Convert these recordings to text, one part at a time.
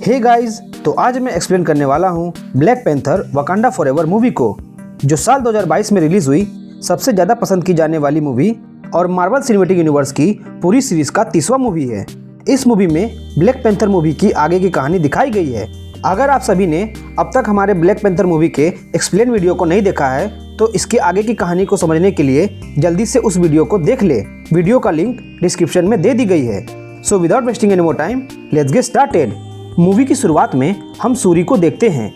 Hey guys, तो आज मैं एक्सप्लेन करने वाला हूँ black panther Wakanda forever movie को, जो साल 2022 में रिलीज हुई सबसे ज़्यादा पसंद की जाने वाली मूवी और मार्वल सिनेमैटिक यूनिवर्स की पूरी सीरीज का 30वां मूवी है। इस मूवी में ब्लैक पैंथर मूवी की आगे की कहानी दिखाई गई है। अगर आप सभी ने अब तक हमारे ब्लैक पैंथर मूवी के एक्सप्लेन वीडियो को नहीं देखा है तो इसके आगे की कहानी को समझने के लिए जल्दी से उस वीडियो को देख ले। वीडियो का लिंक डिस्क्रिप्शन में दे दी गई है। So without wasting any more time, let's get started. Movie की शुरुआत में हम सूरी को देखते हैं,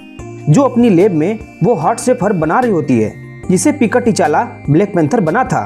जो अपनी लैब में वो हार्ट शेप हर्ब बना रही होती है, जिसे पीकर टिचाला ब्लैक पैंथर बना था।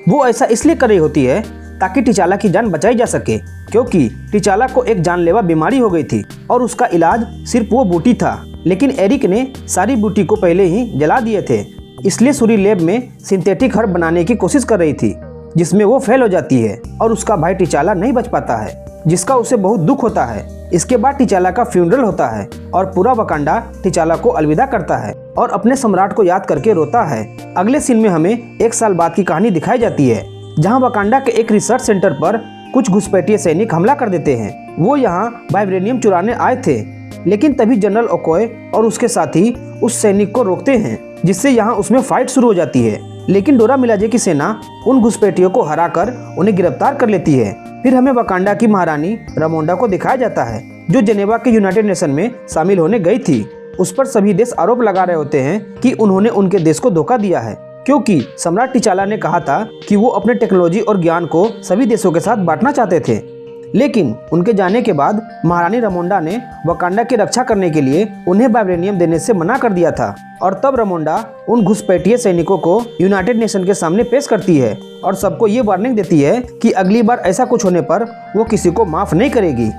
वो ऐसा इसलिए कर रही होती है ताकि टिचाला की जान बचाई जा सके, क्योंकि टिचाला को एक जानलेवा बीमारी हो गई थी और उसका इलाज सिर्फ वो बूटी था। लेकिन एरिक ने सारी बूटी को पहले ही जला दिए थे, इसलिए सूरी लैब में सिंथेटिक हर्ब बनाने की कोशिश कर रही थी, जिसमें वो फेल हो जाती है और उसका भाई टिचाला नहीं बच पाता है, जिसका उसे बहुत दुख होता है। इसके बाद टिचाला का फ्यूनरल होता है और पूरा वकांडा टिचाला को अलविदा करता है और अपने सम्राट को याद करके रोता है। अगले सीन में हमें 1 साल बाद की कहानी दिखाई जाती है, जहां वकांडा के एक रिसर्च सेंटर पर कुछ घुसपैठिए सैनिक हमला कर देते हैं। वो यहाँ वाइब्रेनियम चुराने आए थे, लेकिन तभी जनरल ओकोए और उसके साथी उस सैनिक को रोकते हैं, जिससे यहाँ उसमें फाइट शुरू हो जाती है। लेकिन डोरा मिलाजे की सेना उन घुसपैठियों को हराकर उन्हें गिरफ्तार कर लेती है। फिर हमें वकांडा की महारानी रामोंडा को दिखाया जाता है, जो जेनेवा के यूनाइटेड नेशन में शामिल होने गई थी। उस पर सभी देश आरोप लगा रहे होते हैं कि उन्होंने उनके देश को धोखा दिया है, क्योंकि सम्राट टिचाला ने कहा था कि वो अपने टेक्नोलॉजी और ज्ञान को सभी देशों के साथ बांटना चाहते थे। लेकिन उनके जाने के बाद महारानी रामोंडा ने वकांडा की रक्षा करने के लिए उन्हें वाइब्रेनियम देने से मना कर दिया था। और तब रामोंडा उन घुसपैठिए सैनिकों को यूनाइटेड नेशन के सामने पेश करती है और सबको ये वार्निंग देती है कि अगली बार ऐसा कुछ होने पर वो किसी को माफ नहीं करेगी।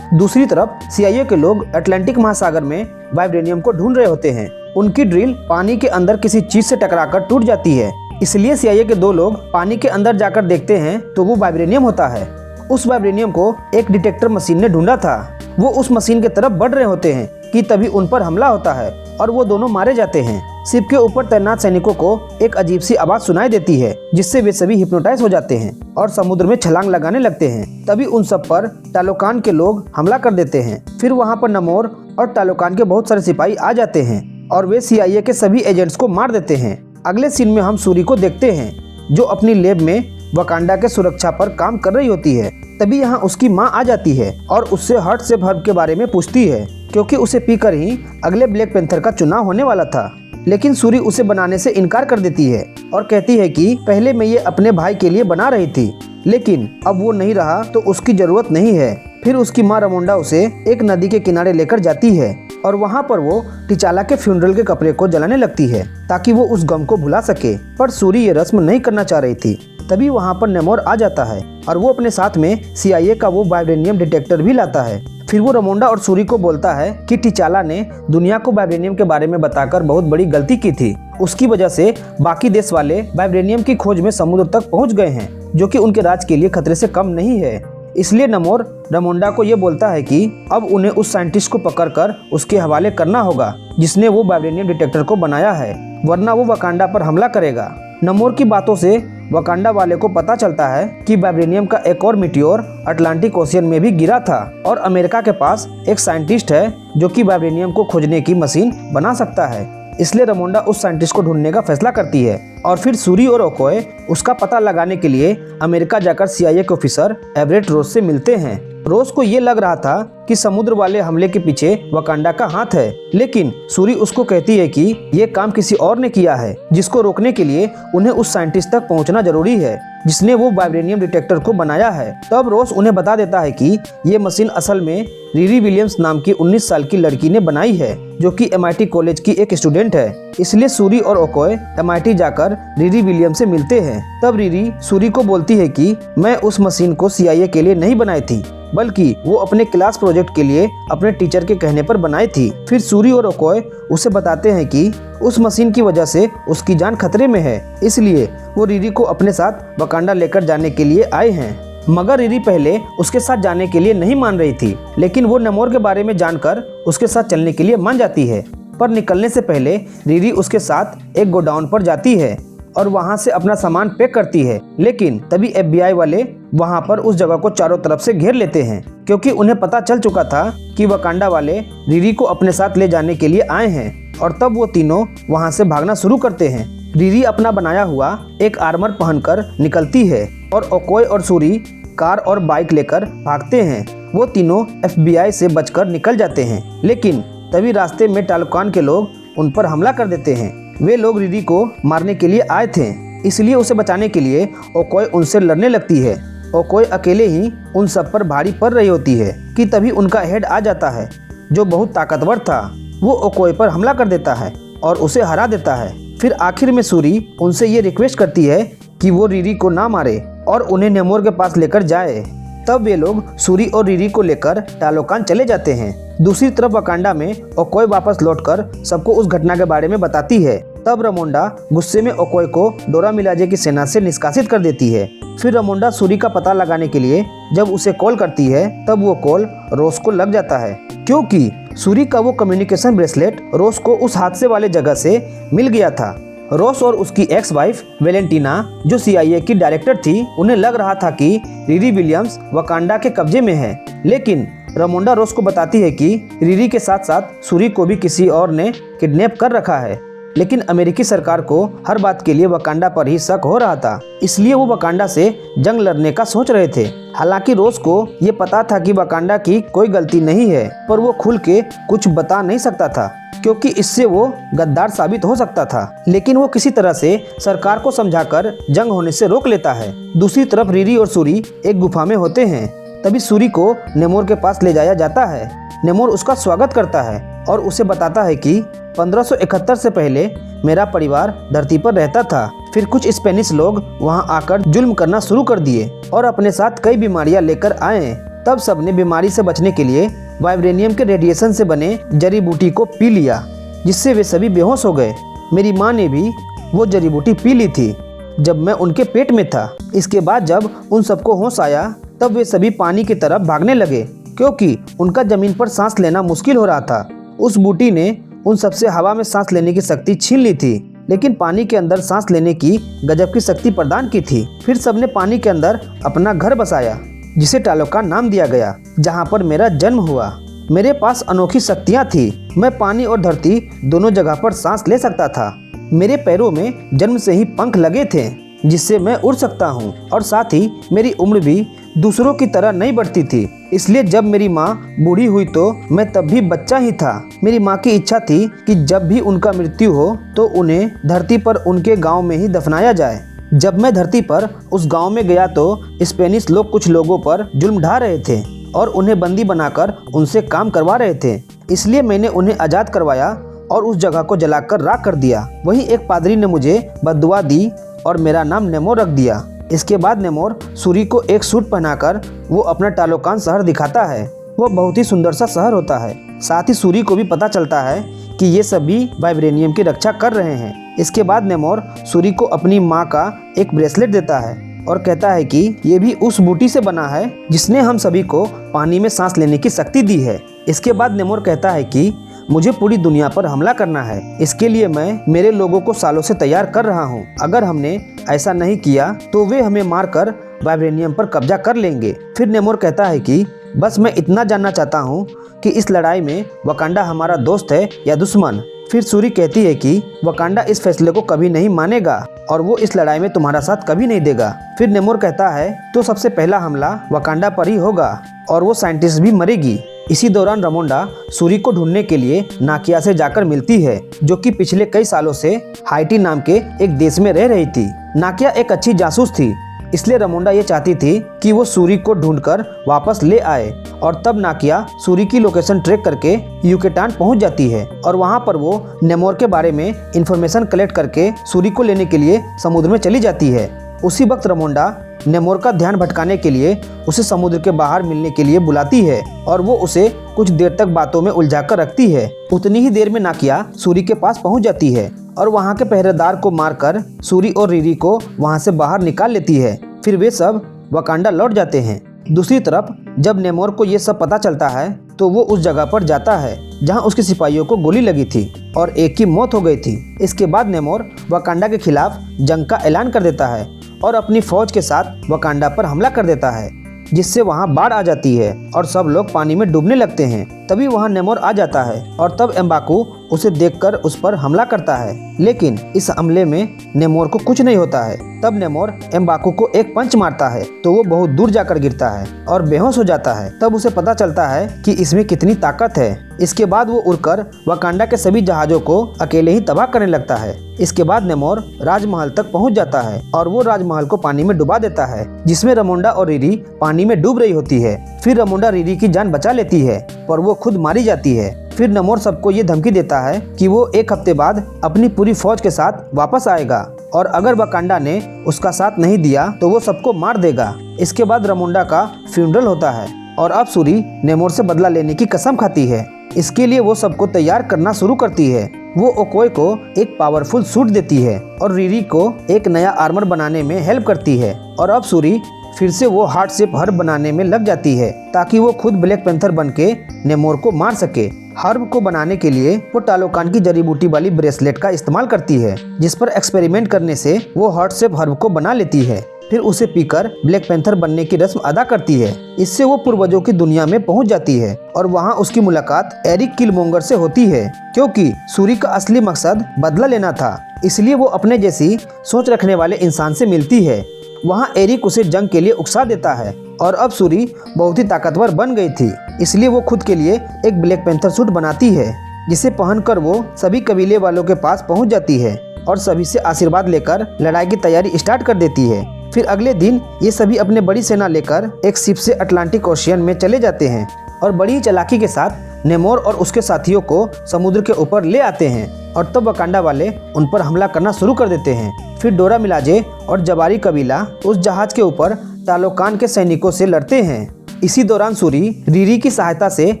दूसरी तरफ CIA के लोग अटलांटिक महासागर में वाइब्रेनियम को ढूंढ रहे होते हैं। उनकी ड्रिल पानी के अंदर किसी चीज से टकराकर टूट जाती है, इसलिए CIA के 2 लोग पानी के अंदर जाकर देखते हैं तो वो वाइब्रेनियम होता है। उस वाइब्रेनियम को एक डिटेक्टर मशीन ने ढूंढा था। वो उस मशीन की तरफ बढ़ रहे होते हैं कि तभी उन पर हमला होता है और वो दोनों मारे जाते हैं। शिप के ऊपर तैनात सैनिकों को एक अजीब सी आवाज सुनाई देती है, जिससे वे सभी हिप्नोटाइज हो जाते हैं और समुद्र में छलांग लगाने लगते हैं। तभी उन सब पर टालोकान के लोग हमला कर देते हैं। फिर वहाँ पर नमोर और टालोकान के बहुत सारे सिपाही आ जाते हैं और वे CIA के सभी एजेंट्स को मार देते हैं। अगले सीन में हम सूरी को देखते हैं, जो अपनी लैब में वकांडा के सुरक्षा पर काम कर रही होती है। तभी यहाँ उसकी माँ आ जाती है और उससे हार्ट शेप हर्ब के बारे में पूछती है, क्योंकि उसे पीकर ही अगले ब्लैक पैंथर का चुनाव होने वाला था। लेकिन सूरी उसे बनाने से इनकार कर देती है और कहती है कि पहले मैं ये अपने भाई के लिए बना रही थी, लेकिन अब वो नहीं रहा तो उसकी जरूरत नहीं है। फिर उसकी माँ रामोंडा उसे एक नदी के किनारे लेकर जाती है और वहाँ पर वो टिचाला के फ्यूनरल के कपड़े को जलाने लगती है ताकि वो उस गम को भुला सके। पर सूरी ये रस्म नहीं करना चाह रही थी। तभी वहाँ पर नेमोर आ जाता है और वो अपने साथ में CIA का वो वाइब्रेनियम डिटेक्टर भी लाता है। फिर वो रामोंडा और सूरी को बोलता है कि टिचाला ने दुनिया को वाइब्रेनियम के बारे में बताकर बहुत बड़ी गलती की थी। उसकी वजह से बाकी देश वाले वाइब्रेनियम की खोज में समुद्र तक पहुंच गए हैं, जो कि उनके राज के लिए खतरे से कम नहीं है। इसलिए नमोर रामोंडा को ये बोलता है कि अब उन्हें उस साइंटिस्ट को पकड़कर उसके हवाले करना होगा, जिसने वो वाइब्रेनियम डिटेक्टर को बनाया है, वरना वो वकांडा पर हमला करेगा। नमोर की बातों से वकांडा वाले को पता चलता है कि वाइब्रेनियम का एक और मीटियोर अटलांटिक ओशियन में भी गिरा था और अमेरिका के पास एक साइंटिस्ट है जो कि वाइब्रेनियम को खोजने की मशीन बना सकता है। इसलिए रामोंडा उस साइंटिस्ट को ढूंढने का फैसला करती है और फिर सूरी और ओकोए उसका पता लगाने के लिए अमेरिका जाकर CIA के ऑफिसर एवरेट रोज से मिलते हैं। रोज को ये लग रहा था कि समुद्र वाले हमले के पीछे वकांडा का हाथ है, लेकिन सूरी उसको कहती है कि ये काम किसी और ने किया है, जिसको रोकने के लिए उन्हें उस साइंटिस्ट तक पहुंचना जरूरी है, जिसने वो वाइब्रेनियम डिटेक्टर को बनाया है। तब रोज उन्हें बता देता है कि ये मशीन असल में रिरी विलियम्स नाम की 19 साल की लड़की ने बनाई है, जो कि MIT कॉलेज की एक स्टूडेंट है। इसलिए सूरी और ओकोए MIT जाकर रिरी विलियम्स से मिलते हैं। तब रिरी सूरी को बोलती है कि मैं उस मशीन को CIA के लिए नहीं बनाई थी, बल्कि वो अपने क्लास प्रोजेक्ट के लिए अपने टीचर के कहने पर बनाई थी। फिर सूरी और ओकोए उसे बताते हैं कि उस मशीन की वजह से उसकी जान खतरे में है, इसलिए वो रिरी को अपने साथ वकांडा लेकर जाने के लिए आए हैं। मगर रिरी पहले उसके साथ जाने के लिए नहीं मान रही थी, लेकिन वो नमोर के बारे में जानकर उसके साथ चलने के लिए मान जाती है। पर निकलने से पहले रिरी उसके साथ एक गोडाउन पर जाती है, और वहाँ से अपना सामान पैक करती है। लेकिन तभी FBI वाले वहाँ पर उस जगह को चारों तरफ से घेर लेते हैं, क्योंकि उन्हें पता चल चुका था कि वकांडा वाले रिरी को अपने साथ ले जाने के लिए आए हैं। और तब वो तीनों वहाँ से भागना शुरू करते हैं। रिरी अपना बनाया हुआ एक आर्मर पहनकर निकलती है और ओकोय और सूरी कार और बाइक लेकर भागते हैं। वो तीनों FBI से बचकर निकल जाते हैं, लेकिन तभी रास्ते में टालोकान के लोग उन पर हमला कर देते हैं। वे लोग रिरी को मारने के लिए आए थे, इसलिए उसे बचाने के लिए ओकोय उनसे लड़ने लगती है। ओकोय अकेले ही उन सब पर भारी पड़ रही होती है कि तभी उनका हेड आ जाता है, जो बहुत ताकतवर था। वो ओकोय पर हमला कर देता है और उसे हरा देता है। फिर आखिर में सूरी उनसे ये रिक्वेस्ट करती है कि वो रिरी को ना मारे और उन्हें नेमोर के पास लेकर जाए। तब वे लोग सूरी और रिरी को लेकर टालोकान चले जाते हैं। दूसरी तरफ वकांडा में ओकोय वापस लौटकर सबको उस घटना के बारे में बताती है। तब रमोंडा गुस्से में ओकोय को डोरा मिलाजे की सेना से निष्कासित कर देती है। फिर रमोंडा सूरी का पता लगाने के लिए जब उसे कॉल करती है, तब वो कॉल रोस को लग जाता है, क्योंकि सूरी का वो कम्युनिकेशन ब्रेसलेट रोस को उस हादसे वाले जगह से मिल गया था। रोस और उसकी एक्स वाइफ वेलेंटिना, जो CIA की डायरेक्टर थी, उन्हें लग रहा था कि रिरी विलियम्स वकांडा के कब्जे में है। लेकिन रमोंडा रोस को बताती है कि रिरी के साथ साथ सूरी को भी किसी और ने किडनैप कर रखा है। लेकिन अमेरिकी सरकार को हर बात के लिए वकांडा पर ही शक हो रहा था, इसलिए वो वकांडा से जंग लड़ने का सोच रहे थे। हालांकि रोस को ये पता था कि वकांडा की कोई गलती नहीं है, पर वो खुल के कुछ बता नहीं सकता था, क्योंकि इससे वो गद्दार साबित हो सकता था। लेकिन वो किसी तरह से सरकार को समझाकर जंग होने से रोक लेता है। दूसरी तरफ रिरी और सूरी एक गुफा में होते हैं। तभी सूरी को नेमोर के पास ले जाया जाता है। नेमोर उसका स्वागत करता है और उसे बताता है कि 1571 से पहले मेरा परिवार धरती पर रहता था। फिर कुछ स्पेनिश लोग वहां आकर जुल्म करना शुरू कर दिए और अपने साथ कई बीमारियां लेकर आए। तब सबने बीमारी से बचने के लिए वाइब्रेनियम के रेडिएशन से बने जड़ी बूटी को पी लिया, जिससे वे सभी बेहोश हो गए। मेरी माँ ने भी वो जड़ी बूटी पी ली थी जब मैं उनके पेट में था। इसके बाद जब उन सबको होश आया, तब वे सभी पानी की तरफ भागने लगे, क्योंकि उनका जमीन पर सांस लेना मुश्किल हो रहा था। उस बूटी ने उन सबसे हवा में सांस लेने की शक्ति छीन ली थी, लेकिन पानी के अंदर सांस लेने की गजब की शक्ति प्रदान की थी। फिर सबने पानी के अंदर अपना घर बसाया, जिसे टालोकान नाम दिया गया, जहाँ पर मेरा जन्म हुआ। मेरे पास अनोखी शक्तियाँ थी। मैं पानी और धरती दोनों जगह पर सांस ले सकता था। मेरे पैरों में जन्म से ही पंख लगे थे, जिससे मैं उड़ सकता हूँ, और साथ ही मेरी उम्र भी दूसरों की तरह नहीं बढ़ती थी। इसलिए जब मेरी माँ बूढ़ी हुई तो मैं तब भी बच्चा ही था। मेरी माँ की इच्छा थी कि जब भी उनका मृत्यु हो तो उन्हें धरती पर उनके गांव में ही दफनाया जाए। जब मैं धरती पर उस गांव में गया तो स्पेनिश लोग कुछ लोगों पर जुल्म ढा रहे थे और उन्हें बंदी बनाकर उनसे काम करवा रहे थे। इसलिए मैंने उन्हें आज़ाद करवाया और उस जगह को जलाकर राख कर दिया। वहीं एक पादरी ने मुझे बद्दुआ दी और मेरा नाम नेमोर रख दिया। इसके बाद नेमोर सूरी को एक सूट पहनाकर वो अपना टालोकान शहर दिखाता है। वो बहुत ही सुंदर सा शहर होता है। साथ ही सूरी को भी पता चलता है कि ये सभी वाइब्रेनियम की रक्षा कर रहे हैं। इसके बाद नेमोर सूरी को अपनी माँ का एक ब्रेसलेट देता है और कहता है कि ये भी उस बूटी से बना है जिसने हम सभी को पानी में सांस लेने की शक्ति दी है। इसके बाद नेमोर कहता है कि मुझे पूरी दुनिया पर हमला करना है। इसके लिए मैं मेरे लोगों को सालों से तैयार कर रहा हूँ। अगर हमने ऐसा नहीं किया तो वे हमें मारकर वाइब्रेनियम पर कब्जा कर लेंगे। फिर नेमोर कहता है कि बस मैं इतना जानना चाहता हूँ कि इस लड़ाई में वकांडा हमारा दोस्त है या दुश्मन। फिर सूरी कहती है कि वकांडा इस फैसले को कभी नहीं मानेगा और वो इस लड़ाई में तुम्हारा साथ कभी नहीं देगा। फिर नेमोर कहता है तो सबसे पहला हमला वकांडा पर ही होगा और वो साइंटिस्ट भी मरेगी। इसी दौरान रमोंडा सूरी को ढूंढने के लिए नाकिया से जाकर मिलती है, जो कि पिछले कई सालों से हाइटी नाम के एक देश में रह रही थी। नाकिया एक अच्छी जासूस थी, इसलिए रमोंडा ये चाहती थी कि वो सूरी को ढूंढकर वापस ले आए। और तब नाकिया सूरी की लोकेशन ट्रैक करके युकेटान पहुंच जाती है और वहां पर वो नेमोर के बारे में इंफॉर्मेशन कलेक्ट करके सूरी को लेने के लिए समुद्र में चली जाती है। उसी वक्त रमोंडा नेमोर का ध्यान भटकाने के लिए उसे समुद्र के बाहर मिलने के लिए बुलाती है और वो उसे कुछ देर तक बातों में उलझा कर रखती है। उतनी ही देर में नाकिया सूरी के पास पहुंच जाती है और वहां के पहरेदार को मारकर सूरी और रिरी को वहां से बाहर निकाल लेती है। फिर वे सब वकांडा लौट जाते हैं। दूसरी तरफ जब नेमोर को ये सब पता चलता है तो वो उस जगह पर जाता है जहां उसके सिपाहियों को गोली लगी थी और एक की मौत हो गई थी। इसके बाद नेमोर वकांडा के खिलाफ जंग का ऐलान कर देता है और अपनी फौज के साथ वकांडा पर हमला कर देता है, जिससे वहां बाढ़ आ जाती है और सब लोग पानी में डूबने लगते हैं। तभी वहां नेमोर आ जाता है और तब एम्बाकू उसे देखकर उस पर हमला करता है, लेकिन इस हमले में नेमोर को कुछ नहीं होता है। तब नेमोर एम्बाकू को एक पंच मारता है तो वो बहुत दूर जाकर गिरता है और बेहोश हो जाता है। तब उसे पता चलता है कि इसमें कितनी ताकत है। इसके बाद वो उड़कर वकांडा के सभी जहाजों को अकेले ही तबाह करने लगता है। इसके बाद नेमोर राजमहल तक पहुंच जाता है और वो राजमहल को पानी में डुबा देता है, जिसमें रमोंडा और रिरी पानी में डूब रही होती है। फिर रमोंडा रिरी की जान बचा लेती है पर वो खुद मारी जाती है। फिर नेमोर सबको ये धमकी देता है कि वो एक हफ्ते बाद अपनी पूरी फौज के साथ वापस आएगा और अगर वकांडा ने उसका साथ नहीं दिया तो वो सबको मार देगा। इसके बाद रमोंडा का फ्यूनरल होता है और अब सूरी नेमोर से बदला लेने की कसम खाती है। इसके लिए वो सबको तैयार करना शुरू करती है। वो ओकोय को एक पावरफुल सूट देती है और रिरी को एक नया आर्मर बनाने में हेल्प करती है और अब सूरी फिर से वो हार्ट शेप हर्ब बनाने में लग जाती है ताकि वो खुद ब्लैक पैंथर बन के नेमोर को मार सके। हर्ब को बनाने के लिए वो टालोकान की जड़ी बूटी वाली ब्रेसलेट का इस्तेमाल करती है, जिस पर एक्सपेरिमेंट करने से वो हार्ट शेप हर्ब को बना लेती है। फिर उसे पीकर ब्लैक पैंथर बनने की रस्म अदा करती है। इससे वो पूर्वजों की दुनिया में पहुंच जाती है और वहां उसकी मुलाकात एरिक किलमोंगर से होती है, क्योंकि सूरी का असली मकसद बदला लेना था। इसलिए वो अपने जैसी सोच रखने वाले इंसान से मिलती है। वहां एरिक उसे जंग के लिए उकसा देता है और अब सूरी बहुत ही ताकतवर बन गई थी, इसलिए वो खुद के लिए एक ब्लैक पैंथर सूट बनाती है, जिसे पहनकर वो सभी कबीले वालों के पास पहुंच जाती है और सभी से आशीर्वाद लेकर लड़ाई की तैयारी स्टार्ट कर देती है। फिर अगले दिन ये सभी अपने बड़ी सेना लेकर एक शिप से अटलांटिक ओशियन में चले जाते हैं और बड़ी चालाकी के साथ नेमोर और उसके साथियों को समुद्र के ऊपर ले आते हैं और तब वकांडा वाले उन पर हमला करना शुरू कर देते हैं। फिर डोरा मिलाजे और जबारी कबीला उस जहाज के ऊपर टालोकान के सैनिकों से लड़ते हैं। इसी दौरान सूरी रिरी की सहायता से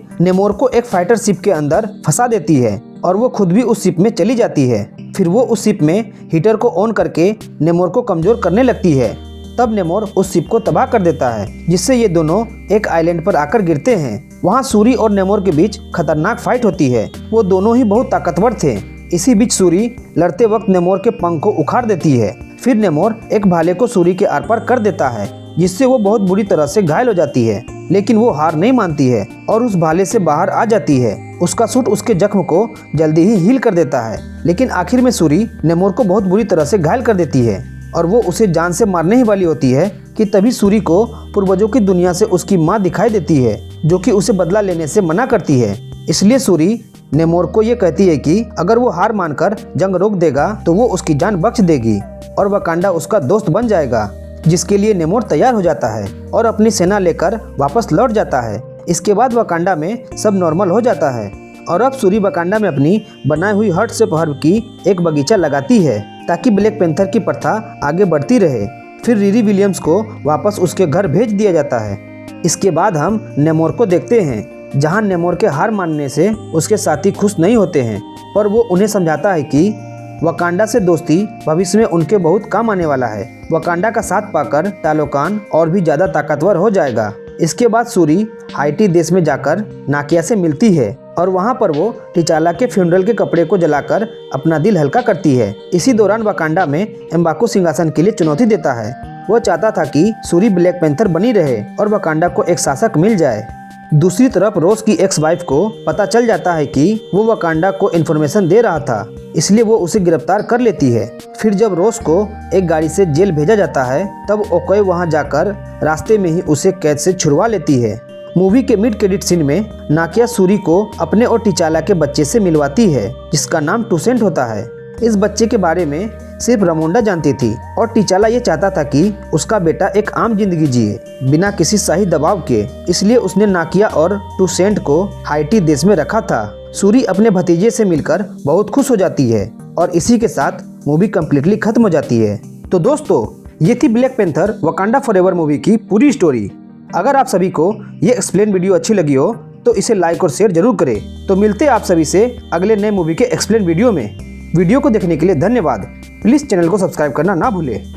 नेमोर को एक फाइटर शिप के अंदर फंसा देती है और वो खुद भी उस शिप में चली जाती है। फिर वो उस शिप में हीटर को ऑन करके नेमोर को कमजोर करने लगती है। तब नेमोर उस शिप को तबाह कर देता है, जिससे ये दोनों एक आइलैंड पर आकर गिरते हैं। वहाँ सूरी और नेमोर के बीच खतरनाक फाइट होती है। वो दोनों ही बहुत ताकतवर थे। इसी बीच सूरी लड़ते वक्त नेमोर के पंख को उखाड़ देती है। फिर नेमोर एक भाले को सूरी के आर पार कर देता है, जिससे वो बहुत बुरी तरह से घायल हो जाती है, लेकिन वो हार नहीं मानती है और उस भाले से बाहर आ जाती है। उसका सूट उसके जख्म को जल्दी ही हील कर देता है, लेकिन आखिर में सूरी नेमोर को बहुत बुरी तरह से घायल कर देती है और वो उसे जान से मारने ही वाली होती है कि तभी सूरी को पूर्वजों की दुनिया से उसकी माँ दिखाई देती है, जो कि उसे बदला लेने से मना करती है। इसलिए सूरी नेमोर को ये कहती है कि अगर वो हार मानकर जंग रोक देगा तो वो उसकी जान बख्श देगी और वकांडा उसका दोस्त बन जाएगा, जिसके लिए नेमोर तैयार हो जाता है और अपनी सेना लेकर वापस लौट जाता है। इसके बाद वकांडा में सब नॉर्मल हो जाता है और अब सूरी वकांडा में अपनी बनाई हुई हर्ट शेप हर्ब की एक बगीचा लगाती है ताकि ब्लैक पैंथर की प्रथा आगे बढ़ती रहे। फिर रिरी विलियम्स को वापस उसके घर भेज दिया जाता है। इसके बाद हम नेमोर को देखते हैं, जहां नेमोर के हार मानने से उसके साथी खुश नहीं होते हैं, पर वो उन्हें समझाता है कि वकांडा से दोस्ती भविष्य में उनके बहुत काम आने वाला है। वकांडा का साथ पाकर टालोकान और भी ज्यादा ताकतवर हो जाएगा। इसके बाद सूरी हाइटी देश में जाकर नाकिया से मिलती है और वहां पर वो टिचाला के फ्यूनरल के कपड़े को जलाकर अपना दिल हल्का करती है। इसी दौरान वकांडा में एम्बाकू सिंहासन के लिए चुनौती देता है। वो चाहता था कि सूरी ब्लैक पैंथर बनी रहे और वकांडा को एक शासक मिल जाए। दूसरी तरफ रोज की एक्स वाइफ को पता चल जाता है कि वो वकांडा को इन्फॉर्मेशन दे रहा था, इसलिए वो उसे गिरफ्तार कर लेती है। फिर जब रोज को एक गाड़ी से जेल भेजा जाता है, तब ओकोय वहां जाकर रास्ते में ही उसे कैद से छुड़वा लेती है। मूवी के मिड क्रेडिट सीन में नाकिया सूरी को अपने और टिचाला के बच्चे से मिलवाती है, जिसका नाम टूसेंट होता है। इस बच्चे के बारे में सिर्फ रमोंडा जानती थी और टिचाला ये चाहता था कि उसका बेटा एक आम जिंदगी जिए बिना किसी शाही दबाव के, इसलिए उसने नाकिया और टूसेंट को हाइटी देश में रखा था। सूरी अपने भतीजे से मिलकर बहुत खुश हो जाती है और इसी के साथ मूवी कम्प्लीटली खत्म हो जाती है। तो दोस्तों, ये थी black panther Wakanda forever movie की पूरी स्टोरी। अगर आप सभी को ये एक्सप्लेन वीडियो अच्छी लगी हो तो इसे लाइक और शेयर जरूर करें। तो मिलते हैं आप सभी से अगले नए मूवी के एक्सप्लेन वीडियो में। वीडियो को देखने के लिए धन्यवाद। प्लीज़ चैनल को सब्सक्राइब करना ना भूलें।